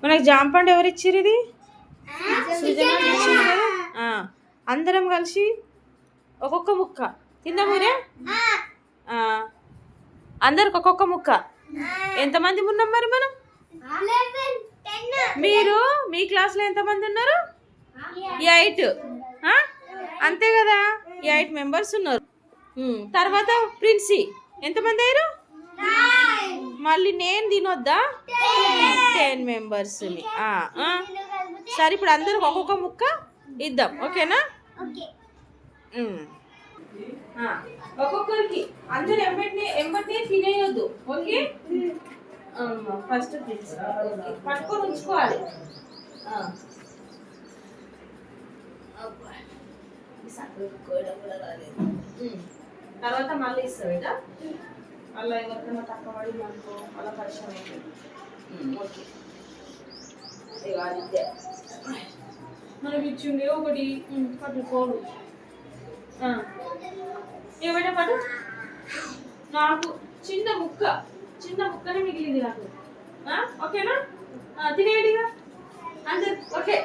మనకి జాంపండు ఎవరు ఇచ్చిర్రు? ఇది సుజన ఇచ్చింది కదా. అందరం కలిసి ఒక్కొక్క ముక్క తిందామురే. అందరికి ఒక్కొక్క ముక్క. ఎంతమంది ఉన్నాం మరి మనం? మీరు మీ క్లాస్లో ఎంతమంది ఉన్నారు? 8. అంతే కదా, 8 మెంబర్స్ ఉన్నారు. తర్వాత ప్రిన్సీ ఎంతమంది అయ్యారు? మళ్ళీ నేను తినొద్దా? 10 మెంబర్స్ని. సరే, ఇప్పుడు అందరికి ఒక్కొక్క ముక్క ఇద్దాం, ఓకేనా? ఒక్కొక్కరికి. అందరు ఎంబటే తినేయొద్దు, ఓకే? ఫస్ట్ పట్టుకొని ఉంచుకోవాలి. తర్వాత మళ్ళీ ఇస్తావేట. అలా ఎవరికైనా తక్కువ పడి అనుకో, అలా పరిచయం అవుతుంది. ఓకే, మనకి ఇచ్చిండే ఒకటి పట్టుకోడు. ఏమైనా పట్టు. నాకు చిన్న ముక్కనే మిగిలింది నాకు. ఓకేనా? తినేటిగా అందరు ఓకే.